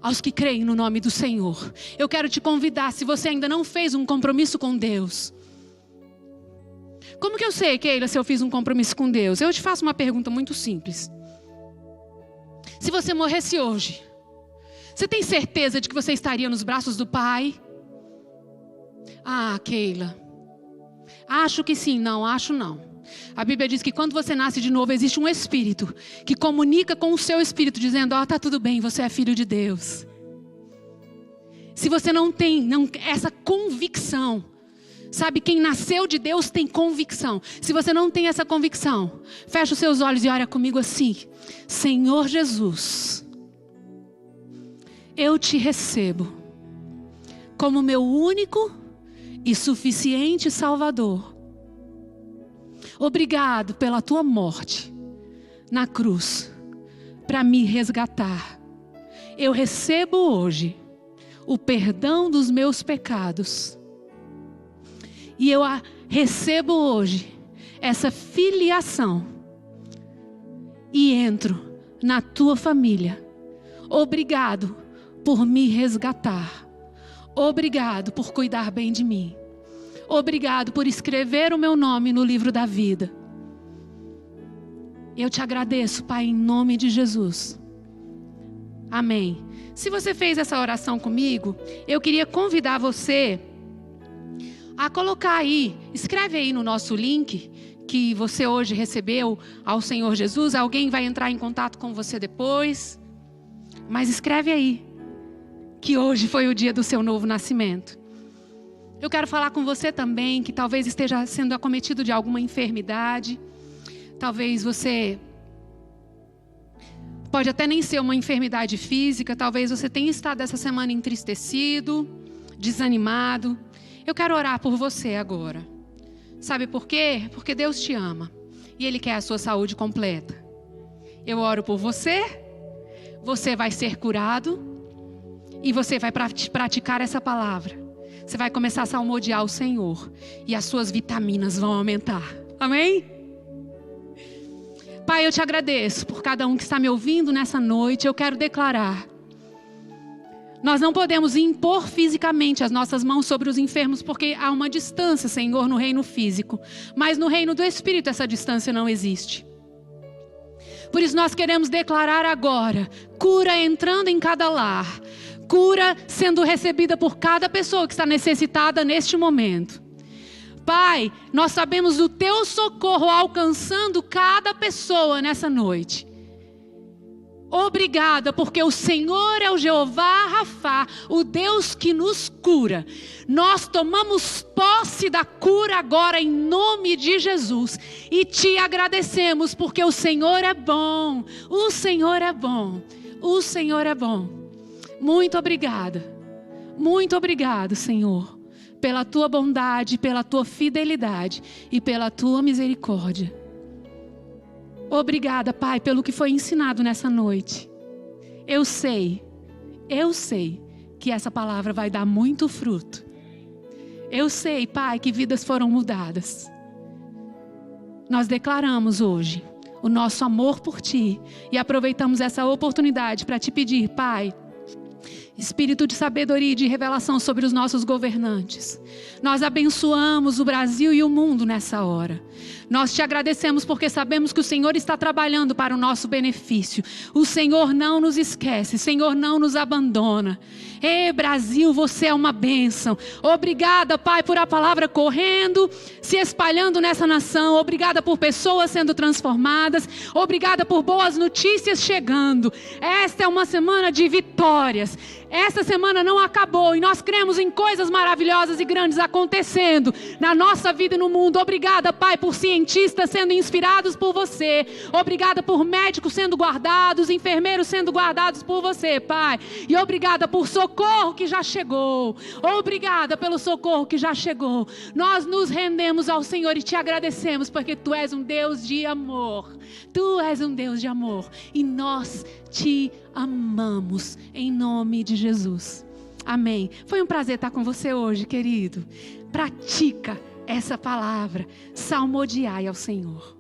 Aos que creem no nome do Senhor. Eu quero te convidar, se você ainda não fez um compromisso com Deus. Como que eu sei, Keila, se eu fiz um compromisso com Deus? Eu te faço uma pergunta muito simples. Se você morresse hoje, você tem certeza de que você estaria nos braços do Pai? Ah, Keila, acho que sim, não, acho não. A Bíblia diz que quando você nasce de novo, existe um espírito que comunica com o seu espírito, dizendo, tá tudo bem, você é filho de Deus. Se você não tem essa convicção, sabe, quem nasceu de Deus tem convicção. Se você não tem essa convicção, fecha os seus olhos e ora comigo assim: Senhor Jesus, eu te recebo como meu único e suficiente Salvador. Obrigado pela tua morte na cruz para me resgatar. Eu recebo hoje o perdão dos meus pecados. E eu recebo hoje essa filiação e entro na tua família. Obrigado por me resgatar. Obrigado por cuidar bem de mim. Obrigado por escrever o meu nome no livro da vida. Eu te agradeço, Pai, em nome de Jesus. Amém. Se você fez essa oração comigo, eu queria convidar você a colocar aí, escreve aí no nosso link que você hoje recebeu ao Senhor Jesus. Alguém vai entrar em contato com você depois, mas escreve aí que hoje foi o dia do seu novo nascimento. Eu quero falar com você também que talvez esteja sendo acometido de alguma enfermidade. Talvez você pode até nem ser uma enfermidade física. Talvez você tenha estado essa semana entristecido, desanimado. Eu quero orar por você agora. Sabe por quê? Porque Deus te ama e Ele quer a sua saúde completa. Eu oro por você. Você vai ser curado e você vai praticar essa palavra. Você vai começar a salmodiar o Senhor e as suas vitaminas vão aumentar. Amém? Pai, eu te agradeço por cada um que está me ouvindo nessa noite. Eu quero declarar: nós não podemos impor fisicamente as nossas mãos sobre os enfermos, porque há uma distância, Senhor, no reino físico. Mas no reino do Espírito essa distância não existe. Por isso nós queremos declarar agora cura entrando em cada lar. Cura sendo recebida por cada pessoa que está necessitada neste momento. Pai, nós sabemos do teu socorro alcançando cada pessoa nessa noite. Obrigada, porque o Senhor é o Jeová Rafá, o Deus que nos cura. Nós tomamos posse da cura agora em nome de Jesus. E te agradecemos porque o Senhor é bom. O Senhor é bom. O Senhor é bom. Muito obrigada. Muito obrigado, Senhor, pela tua bondade, pela tua fidelidade e pela tua misericórdia. Obrigada, Pai, pelo que foi ensinado nessa noite. Eu sei que essa palavra vai dar muito fruto. Eu sei, Pai, que vidas foram mudadas. Nós declaramos hoje o nosso amor por Ti e aproveitamos essa oportunidade para Te pedir, Pai, Espírito de sabedoria e de revelação sobre os nossos governantes. Nós abençoamos o Brasil e o mundo nessa hora. Nós te agradecemos porque sabemos que o Senhor está trabalhando para o nosso benefício. O Senhor não nos esquece, o Senhor não nos abandona. Ei, Brasil, você é uma bênção. Obrigada, Pai, por a palavra correndo, se espalhando nessa nação. Obrigada por pessoas sendo transformadas. Obrigada por boas notícias chegando. Esta é uma semana de vitórias. Essa semana não acabou e nós cremos em coisas maravilhosas e grandes acontecendo na nossa vida e no mundo. Obrigada, Pai, por cientistas sendo inspirados por você. Obrigada por médicos sendo guardados, enfermeiros sendo guardados por você, Pai. E obrigada por socorro que já chegou. Obrigada pelo socorro que já chegou. Nós nos rendemos ao Senhor e te agradecemos porque Tu és um Deus de amor. Tu és um Deus de amor e nós te amamos em nome de Jesus. Amém. Foi um prazer estar com você hoje, querido. Pratica essa palavra. Salmodiai ao Senhor.